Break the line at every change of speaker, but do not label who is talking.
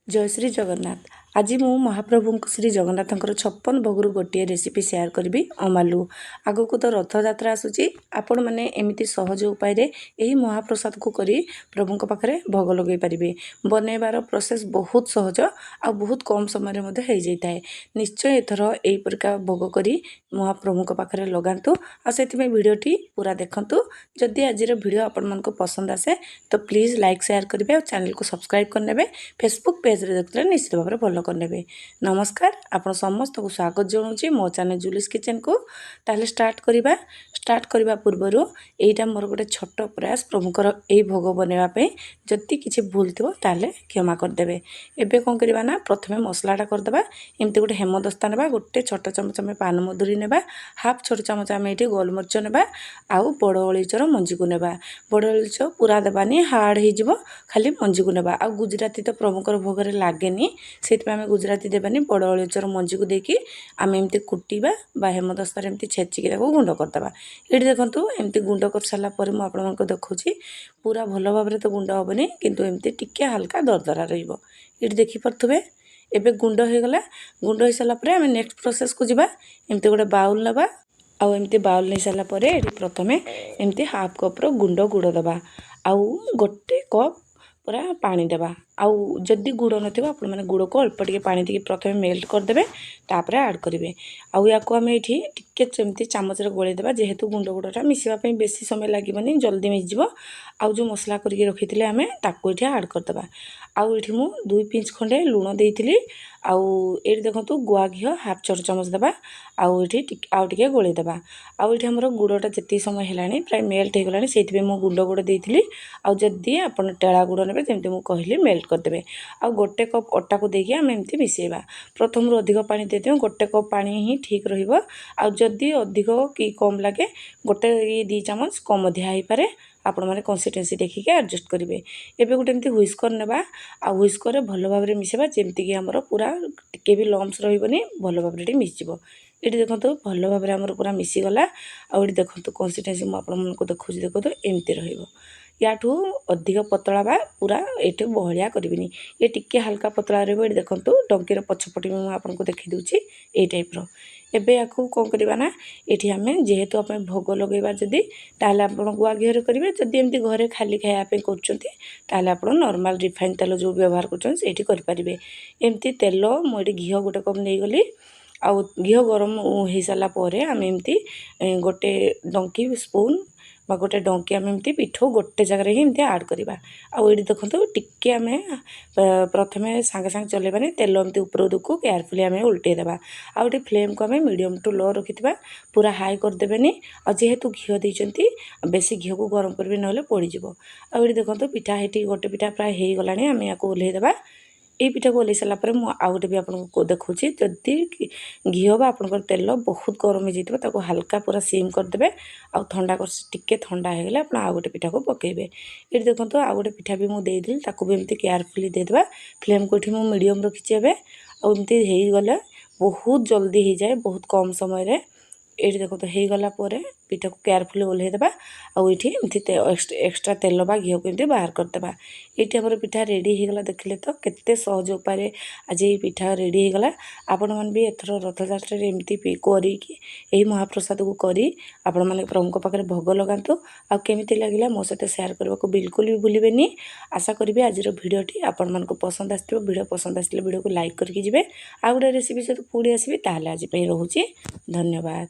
जय श्री जगन्नाथ। आज मु महाप्रभु श्री जगन्नाथ 56 भोगरू गोटे रेसिपी शेयर करी अमालु। आगक तो रथ यात्रा आसूची आपण मैंने एमती सहज उपाय यही महाप्रसाद को करी प्रभु पाखे भोग लगे पारे। बनैबार प्रोसेस बहुत सहज आ बहुत कम समय हो जाता है। निश्चय एथर यही प्रकार भोग करी महाप्रभु पाखे लगातु आसे भिडटी पूरा देखु। जदि आज भिड आपण मन पसंद आसे तो प्लीज लाइक शेयर करेंगे और चैनल को सब्सक्राइब करने। फेसबुक पेज रे देखते निश्चित भाव में फॉलो करने। नमस्कार, आपण समस्त को स्वागत जनाऊँ मो चैनल जुलिस किचन को। ताहले स्टार्ट करने पूर्वर यहाँ मोर गोटे छोट प्रयास प्रभुकर यही भोग बनवाई जदि किसी भूल थो ताहले क्षमा करदे। एबे कौन करवा ना प्रथमे मसलाटा करदे। एमती गोटे हेमदस्ता ना गोटे छोट चमच आम पान मधुरी ने हाफ छोट चमच आम ये गोलमरीच ने आउ बड़ अलैचर मंजी को ने। बड़ अलैच पूरा देवानी हार्ड हो खाली मंजी को ने। आ गुजराती तो प्रभुकर भोगरे लगे से आम गुजराती देवानी बड़ अलैचर मंजी को देकी आम एमती कुटिबा बा हेमदस्तार एमती छेचिकी गुंड करदे। ये देखो एमती गुंड कर सारापर मुझे देखा पूरा भल भाव तो गुंड हेनी किंतु एमती टिके हल्का दरदरा रहिबो। ये देखिपे एबे गुंड हो गला। गुंड हो सारापर आम नेक्स्ट प्रोसेस को जीवा। एमती गोटे बाउल नवा आउ एमती बाउल नहीं सारापर प्रथमे एमती हाफ कप्र गुंड गुड़ दबा आउ गोटे कप पूरा पानी देवा। आउ जदि गुड़ नथिबा आपण माने गुड़ को अल्प टिके पानी देके प्रथमे मेल्ट करदेबे तापर ऐड करेंगे। आउ या को आम ये टिके एमती चामच गोले देबा जेहेतु गुंड गुड़टा मिसवा पे बेसी समय लागबनी जल्दी मिसजिवो। आउ जो मसला करके रखी आम ताको ये ऐड करदे। आउ ये मु 2 पिंच खंडे लुण देइथिली। आउ ये देखो गुआ घी हाफ छोट चमच देबा आउ ये आउ टिके गोले देबा। आउ ये हमर गुड़टा जिते समय हेलानी प्राय मेल्ट हो गलानी से मु गुंड गुड़ देइथिली। आउ जदि आपण टेड़ा गुड़ नेबे जेमती मु कहली मेल्ट करदेबे। आउ गोटे कप अटा को देके आम एमती मिसेबा। प्रथम अधिक पानी देदें गोटे कप पानी ही ठीक रहिबो। आउ जदि अधिक कि कम लगे गोटे 2 चामच कम अधिया हो पारे। आपण मैंने कंसिस्टेंसी देखिए एडजस्ट करेंगे। एबे गोटे एमती व्हिस्कर नेबा आ व्हिस्कर भल भाव में मिसेबा जेमती कि हमर पूरा टिके भी लम्स रहिबनी भल भाव में मिसजिवो। ये देखो भल भाव में पूरा मिसीगला। आउ देखो कंसिस्टेंसी मुझे देखो एमती रहिबो। याठू अधिक पतला बा पूरा ये बहलिया करबिनी। ये टिके हल्का पतला रहिबो। ये देखो डंकीर पछपटी मुझे आपको देखी दूची ये टाइप्र। एबे याकू कौन करवा ना ये आम जेहेतु आप भोग लगेबा जदि ताहले आपण गुआ घीरे करेंगे। जदि एमती घरे खाली खायापे कर नॉर्मल रिफाइन तेल जो व्यवहार करें एमती तेल मुझे घी गोटे कप नहीं गली। आउ घी गरम हो सारा आम एमती गोटे डंकी स्पून बा गोटे डंकी आम एमती पिठो गोटे जगह ही एमती ऐड करवा। आउ ये देखो टिके आम प्रथमे सांगे सांगे चलेबानी तेल एमती ऊपर दुखु केयरफुली आम उल्टे देवा। आउ ये फ्लेम को आम मीडियम टू लो रखि पूरा हाई करदेवेनी। आ जेहेतु घी देइचंती बेसी घी को गरम करबे नहले पोड़ीजिवो। आउ ये देखो पिठा हेटी गोटे पिठा प्राय हो गलानी आम या ओल्हे देवा। ये पिठा को ओल्हे सारापर आउ गोटे भी आपको देखुची जदि घी बा आपंकर तेल बहुत गरम हो हल्का पूरा सीम करदे। आउ ठंडा कर टिके ठंडा हो गले आप गोटे पिठा को पकेबे। ये देखो आउ गोटे पिठा भी मुझे देदी ताकू भी एमती केयरफुली देदेबा। फ्लेम को ये मीडियम रखी आमती हो गले बहुत जल्दी हो जाए बहुत कम समय। ये देखो हो गला पिठा को केयरफुली ओल्हे देबा। आउ ये एमती एक्सट्रा तेल बा घी को एमती बाहर करदेबा। ये हमर पिठा रेडी हो गला देखिले तो केते सहज उपाय आज ये पिठा रेडी हो गला। आपण मन भी एथर रथ यात्रा एमती करिकी यही महाप्रसाद को करी आपण माने प्रभु पाखे भोग लगातु। आ केमिति लागिला मो सहित शेयर करने को बिल्कुल भी भूलिबेनी। आशा करी आज भिडियोटी आपण मन को पसंद आसथिबो। भिडियो पसंद आसले भिडियो को लाइक करके जिवे। आ गोटे रेसिपी सहित पुणी आसबि ताहले आज पे रहूची। धन्यवाद।